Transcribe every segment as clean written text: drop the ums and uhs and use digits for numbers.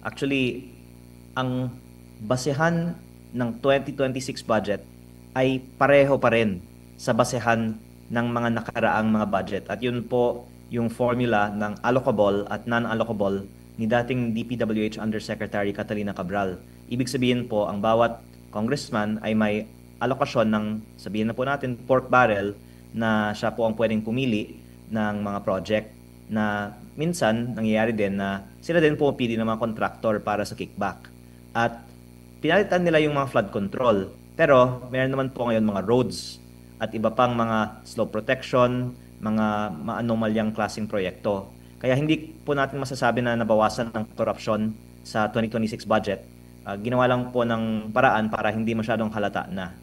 Actually, ang basehan ng 2026 budget ay pareho pa rin sa basehan ng mga nakaraang mga budget. At yun po yung formula ng allocable at non-allocable ni dating DPWH Undersecretary Catalina Cabral. Ibig sabihin po, ang bawat congressman ay may alokasyon ng, sabihin na po natin, pork barrel na siya po ang pwedeng pumili ng mga project na minsan nangyayari din na sila din pumipili ng mga contractor para sa kickback. At pinalitan nila yung mga flood control. Pero meron naman po ngayon mga roads at iba pang mga slope protection, mga maanomalyang klaseng proyekto. Kaya hindi po natin masasabi na nabawasan ng korupsyon sa 2026 budget. Ginawa lang po ng paraan para hindi masyadong halata na.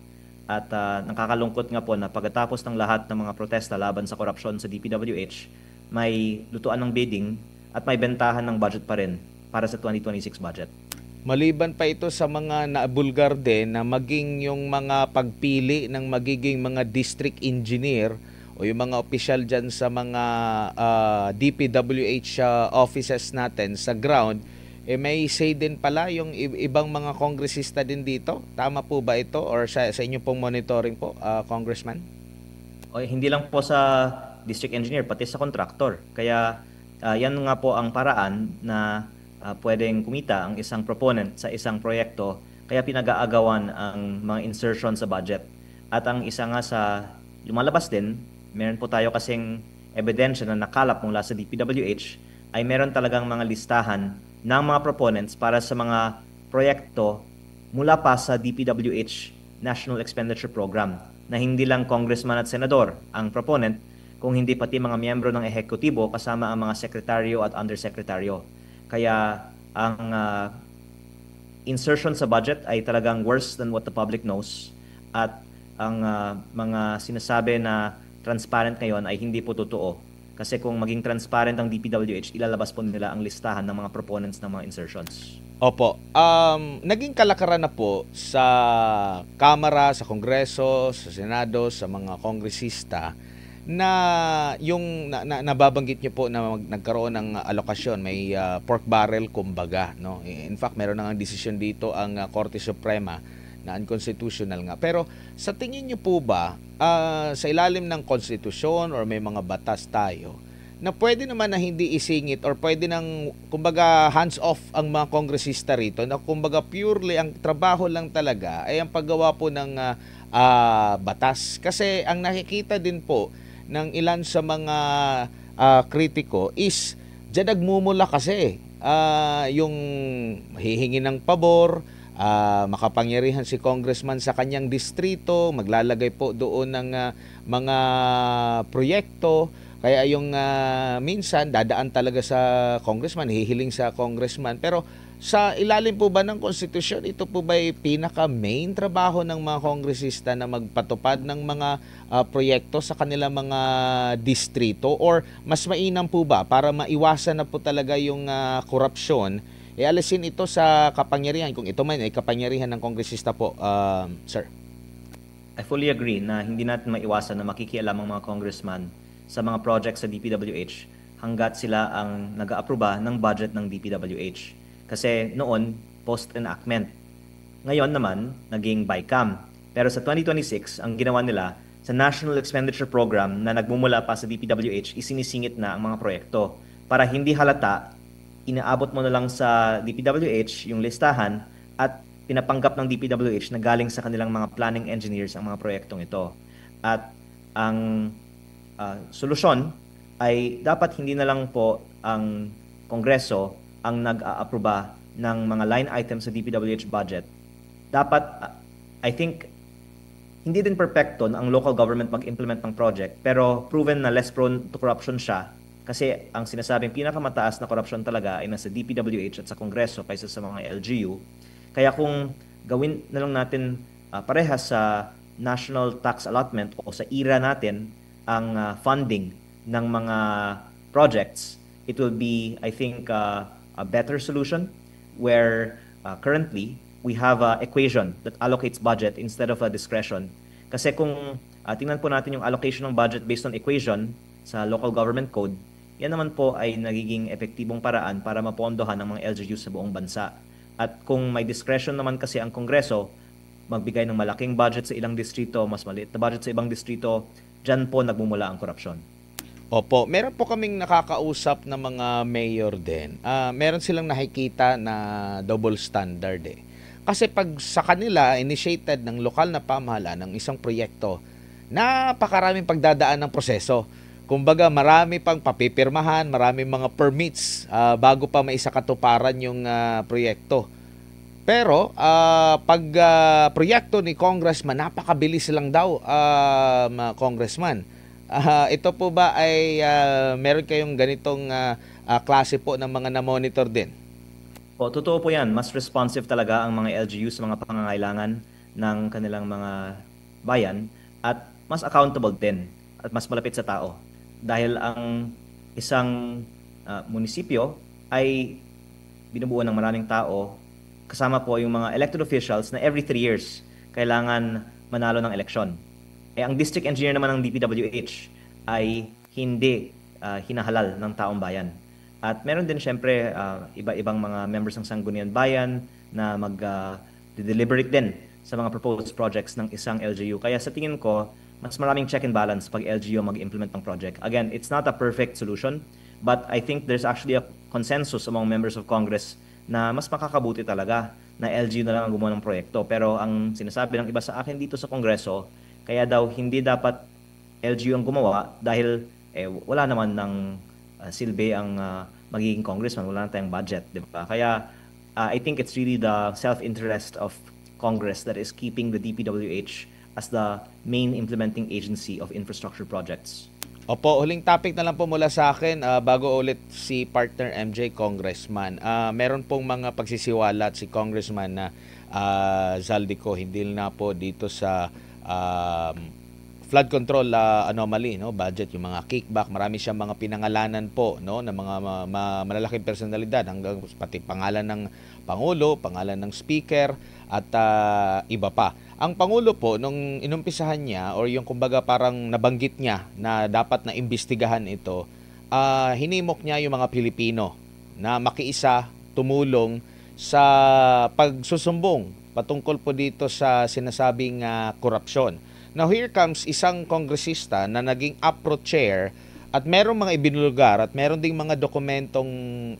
At nakakalungkot nga po na pagkatapos ng lahat ng mga protesta laban sa korupsyon sa DPWH, may lutuan ng bidding at may bentahan ng budget pa rin para sa 2026 budget. Maliban pa ito sa mga naabulgar din na maging yung mga pagpili ng magiging mga district engineer o yung mga opisyal dyan sa mga DPWH offices natin sa ground, may say din pala yung ibang mga kongresista din dito. Tama po ba ito or sa inyo pong monitoring po, Congressman? O, hindi lang po sa district engineer, pati sa contractor. Kaya yan nga po ang paraan na pwedeng kumita ang isang proponent sa isang proyekto, kaya pinag-aagawan ang mga insertion sa budget. At ang isa nga sa lumalabas din, meron po tayo kasing ebidensya na nakalap mula sa DPWH, ay meron talagang mga listahan ng mga proponents para sa mga proyekto mula pa sa DPWH National Expenditure Program, na hindi lang congressman at senador ang proponent, kung hindi pati mga miyembro ng ehekutibo kasama ang mga sekretaryo at undersekretaryo. Kaya ang insertion sa budget ay talagang worse than what the public knows, at ang mga sinasabi na transparent ngayon ay hindi po totoo. Kasi kung maging transparent ang DPWH, ilalabas po nila ang listahan ng mga proponents ng mga insertions. Opo. Naging kalakaran na po sa Kamara, sa Kongreso, sa Senado, sa mga kongresista na yung nababanggit niyo po na nagkaroon ng alokasyon, may pork barrel kumbaga, no? In fact, meron nang desisyon dito ang Korte Suprema na unconstitutional nga. Pero sa tingin niyo po ba sa ilalim ng konstitusyon or may mga batas tayo na pwede naman na hindi isingit or pwede nang kumbaga hands off ang mga kongresista rito, na kumbaga purely ang trabaho lang talaga ay ang paggawa po ng batas? Kasi ang nakikita din po ng ilan sa mga kritiko is diyan nagmumula kasi yung hihingi ng pabor, makapangyarihan si congressman sa kanyang distrito, maglalagay po doon ng mga proyekto, kaya yung minsan dadaan talaga sa congressman, hihiling sa congressman. Pero sa ilalim po ba ng konstitusyon, ito po ba ay pinaka-main trabaho ng mga kongresista na magpatupad ng mga proyekto sa kanilang mga distrito, or mas mainam po ba para maiwasan na po talaga yung korupsyon, alisin ito sa kapangyarihan, kung ito man ay kapangyarihan ng kongresista po, sir? I fully agree na hindi natin maiwasan na makikialam ang mga congressman sa mga projects sa DPWH hanggat sila ang nag-aaproba ng budget ng DPWH. Kasi noon, post-enactment. Ngayon naman, naging BICAM. Pero sa 2026, ang ginawa nila sa National Expenditure Program na nagmumula pa sa DPWH, isinisingit na ang mga proyekto. Para hindi halata, inaabot mo na lang sa DPWH yung listahan at pinapanggap ng DPWH na galing sa kanilang mga planning engineers ang mga proyektong ito. At ang solusyon ay dapat hindi na lang po ang Kongreso ang nag-aaproba ng mga line items sa DPWH budget. Dapat, I think, hindi din perfecto na ang local government mag-implement ng project, pero proven na less prone to corruption siya, kasi ang sinasabing pinakamataas na corruption talaga ay nasa DPWH at sa Kongreso kaysa sa mga LGU. Kaya kung gawin na lang natin parehas sa national tax allotment o sa IRA natin ang funding ng mga projects, it will be, I think, a better solution, where currently we have an equation that allocates budget instead of a discretion. Kasi kung tingnan po natin yung allocation ng budget based on equation sa local government code, yan naman po ay nagiging epektibong paraan para mapondohan ng mga LGU sa buong bansa. At kung may discretion naman kasi ang Kongreso, magbigay ng malaking budget sa ilang distrito, mas maliit na budget sa ibang distrito, dyan po nagmumula ang korupsyon. Opo, meron po kaming nakakausap na mga mayor din. Meron silang nakikita na double standard eh. Kasi pag sa kanila, initiated ng lokal na pamahalaan ng isang proyekto, napakaraming pagdadaan ng proseso. Kumbaga, marami pang papipirmahan, maraming mga permits bago pa maisakatuparan yung proyekto. Pero pag proyekto ni Congressman, napakabilis lang daw, Congressman. Ito po ba ay meron kayong ganitong klase po ng mga na-monitor din? O, totoo po yan. Mas responsive talaga ang mga LGU sa mga pangangailangan ng kanilang mga bayan at mas accountable din at mas malapit sa tao. Dahil ang isang munisipyo ay binubuo ng maraming tao, kasama po yung mga elected officials na every 3 years kailangan manalo ng eleksyon. Ang district engineer naman ng DPWH ay hindi hinahalal ng taong bayan. At meron din syempre iba-ibang mga members ng Sangguniang Bayan na mag-deliberate din sa mga proposed projects ng isang LGU. Kaya sa tingin ko, mas maraming check and balance pag LGU mag-implement ng project. Again, it's not a perfect solution, but I think there's actually a consensus among members of Congress na mas makakabuti talaga na LGU na lang ang gumawa ng proyekto. Pero ang sinasabi ng iba sa akin dito sa Kongreso, kaya daw hindi dapat LGU ang gumawa dahil wala naman ng silbi ang magiging congressman, wala na tayong budget, di ba? Kaya I think it's really the self-interest of Congress that is keeping the DPWH as the main implementing agency of infrastructure projects. Opo, huling topic na lang po mula sa akin bago ulit si partner MJ, Congressman. Meron pong mga pagsisiwalat si Congressman na Zaldico hindi na po dito sa flood control anomaly, no, budget, yung mga kickback, marami siyang mga pinangalanan po, no, ng mga malalaking personalidad, hanggang pati pangalan ng pangulo, pangalan ng speaker at iba pa. Ang pangulo po nung inumpisahan niya or yung kumbaga parang nabanggit niya na dapat na imbestigahan ito, hinimok niya yung mga Pilipino na makiisa, tumulong sa pagsusumbong patungkol po dito sa sinasabing korupsyon. Now here comes isang kongresista na naging APRO chair at merong mga ibinulgar at meron ding mga dokumentong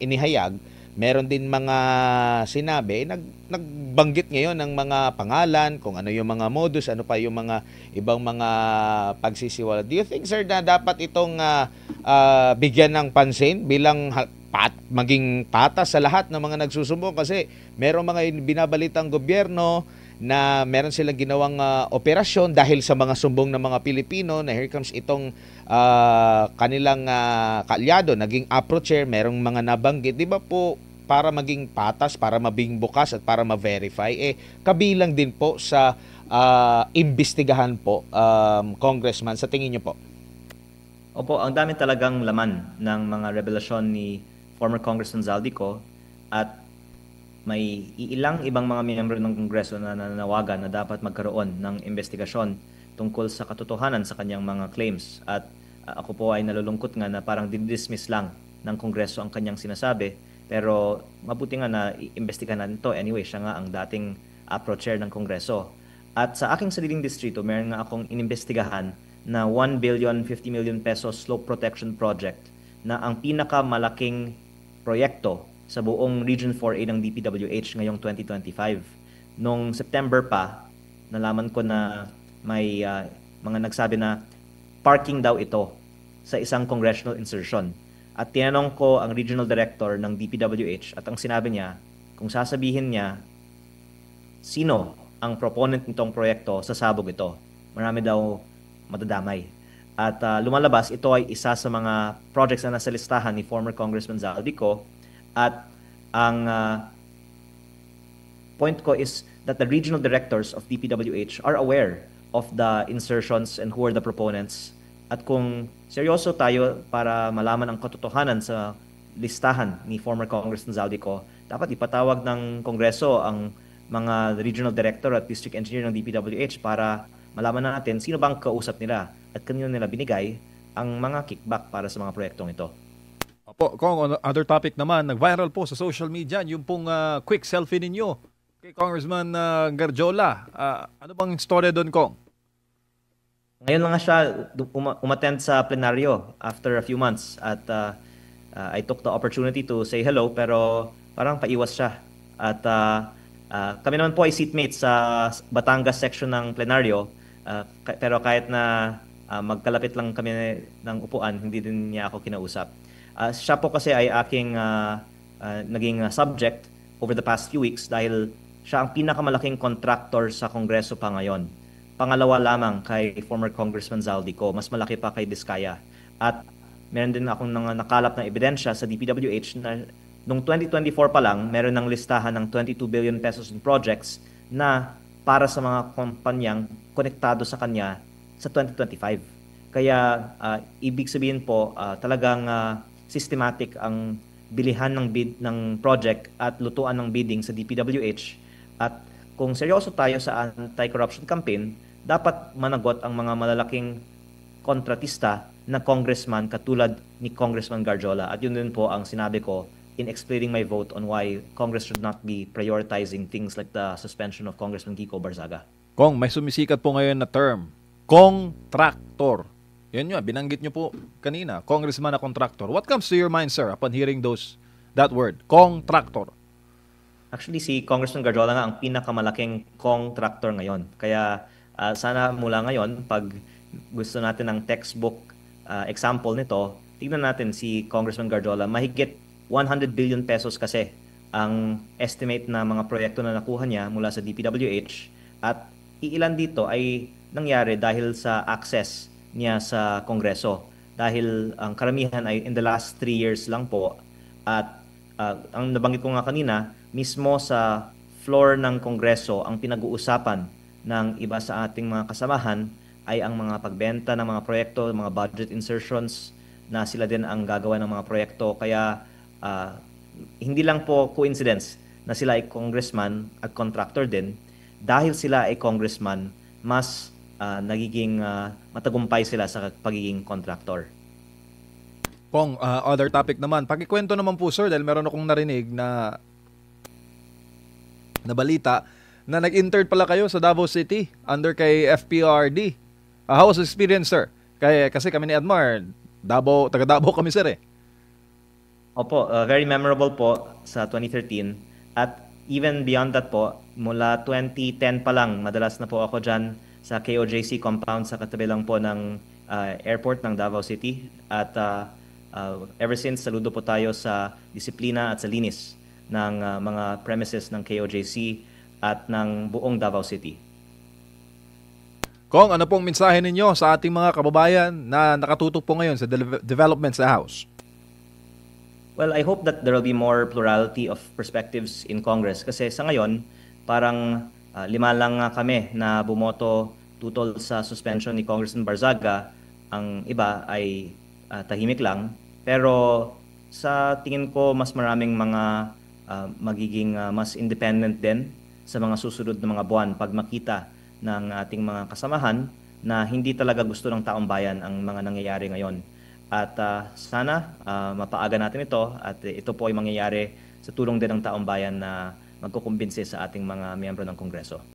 inihayag, meron din mga sinabi, nagbanggit ngayon ng mga pangalan, kung ano yung mga modus, ano pa yung mga ibang mga pagsisiwala. Do you think, sir, na dapat itong bigyan ng pansin bilang maging patas sa lahat ng mga nagsusumbong? Kasi merong mga binabalitang gobyerno na meron silang ginawang operasyon dahil sa mga sumbong ng mga Pilipino na here comes itong kanilang kaalyado, naging approacher, merong mga nabanggit. Di ba po, para maging patas, para mabing bukas at para ma-verify, kabilang din po sa imbestigahan po, Congressman, sa tingin niyo po? Opo, ang dami talagang laman ng mga revelasyon ni former Congressman Zaldico at may ilang ibang mga miyembro ng Kongreso na nananawagan na dapat magkaroon ng investigasyon tungkol sa katotohanan sa kanyang mga claims. At ako po ay nalulungkot nga na parang dinidismiss lang ng Kongreso ang kanyang sinasabi. Pero mabuti nga na iimbestigahan natin ito. Anyway, siya nga ang dating pro-chair ng Kongreso. At sa aking sariling distrito, meron nga akong inimbestigahan na 1,050,000,000 pesos slope protection project na ang pinakamalaking proyekto sa buong Region 4A ng DPWH ngayong 2025. Noong September pa, nalaman ko na may mga nagsabi na parking daw ito sa isang congressional insertion. At tinanong ko ang regional director ng DPWH at ang sinabi niya, kung sasabihin niya sino ang proponent nitong proyekto, sasabog ito. Marami daw madadamay. At lumalabas, ito ay isa sa mga projects na nasa listahan ni former Congressman Zaldico. At ang point ko is that the regional directors of DPWH are aware of the insertions and who are the proponents. At kung seryoso tayo para malaman ang katotohanan sa listahan ni former Congressman Zaldico, dapat ipatawag ng Kongreso ang mga regional director at district engineer ng DPWH para malaman natin sino bang kausap nila at kanino nila binigay ang mga kickback para sa mga proyektong ito. Po, kung on other topic naman, nag-viral po sa social media yung pong quick selfie ninyo kay Congressman Garjola. Ano bang storya doon, Kong? Ngayon lang nga siya umattend sa plenaryo after a few months at I took the opportunity to say hello pero parang paiwas siya. At kami naman po ay seatmates sa Batangas section ng plenaryo pero kahit na magkalapit lang kami ng upuan, hindi din niya ako kinausap. Siya po kasi ay aking naging subject over the past few weeks dahil siya ang pinakamalaking contractor sa Kongreso pa ngayon. Pangalawa lamang kay former Congressman Zaldico, mas malaki pa kay Diskaya. At meron din akong nakalap na ebidensya sa DPWH na noong 2024 pa lang, meron ng listahan ng 22 billion pesos in projects na para sa mga kumpanyang konektado sa kanya sa 2025. Kaya ibig sabihin po talagang systematic ang bilihan ng bid ng project at lutuan ng bidding sa DPWH. At kung seryoso tayo sa anti-corruption campaign, dapat managot ang mga malalaking kontratista na congressman katulad ni Congressman Garjola. At yun din po ang sinabi ko in explaining my vote on why Congress should not be prioritizing things like the suspension of Congressman Kiko Barzaga. Kong, may sumisikat po ngayon na term, contractor. Yan yun, binanggit nyo po kanina, congressman na contractor. What comes to your mind, sir, upon hearing that word, contractor? Actually, si Congressman Garjola nga ang pinakamalaking contractor ngayon. Kaya sana mula ngayon, pag gusto natin ng textbook example nito, tignan natin si Congressman Garjola. Mahigit 100 billion pesos kasi ang estimate na mga proyekto na nakuha niya mula sa DPWH at iilan dito ay nangyari dahil sa access niya sa Kongreso. Dahil ang karamihan ay in the last 3 years lang po at ang nabanggit ko nga kanina, mismo sa floor ng Kongreso ang pinag-uusapan ng iba sa ating mga kasamahan ay ang mga pagbenta ng mga proyekto, mga budget insertions na sila din ang gagawa ng mga proyekto. Kaya hindi lang po coincidence na sila ay congressman at contractor din. Dahil sila ay congressman, mas nagiging matagumpay sila sa pagiging contractor. Kong, other topic naman. Pakikwento naman po, sir, dahil meron akong narinig na balita na nag-intern pala kayo sa Davao City under kay FPRD. How was the experience, sir? Kasi kami ni Edmar, taga Davao kami, sir eh. Opo, very memorable po sa 2013 at even beyond that po, mula 2010 pa lang, madalas na po ako dyan sa KOJC compound sa katabi lang po ng airport ng Davao City at ever since saludo po tayo sa disiplina at sa linis ng mga premises ng KOJC at ng buong Davao City. Kong, ano pong mensahe ninyo sa ating mga kababayan na nakatutok po ngayon sa development sa House? Well, I hope that there will be more plurality of perspectives in Congress kasi sa ngayon, parang 5 lang kami na bumoto tutol sa suspension ni Congressman Barzaga. Ang iba ay tahimik lang. Pero sa tingin ko, mas maraming mga magiging mas independent din sa mga susunod na mga buwan pag makita ng ating mga kasamahan na hindi talaga gusto ng taong bayan ang mga nangyayari ngayon. At sana mapaaga natin ito at ito po ay mangyayari sa tulong din ng taong bayan na magkukumbinsi sa ating mga miyembro ng Kongreso.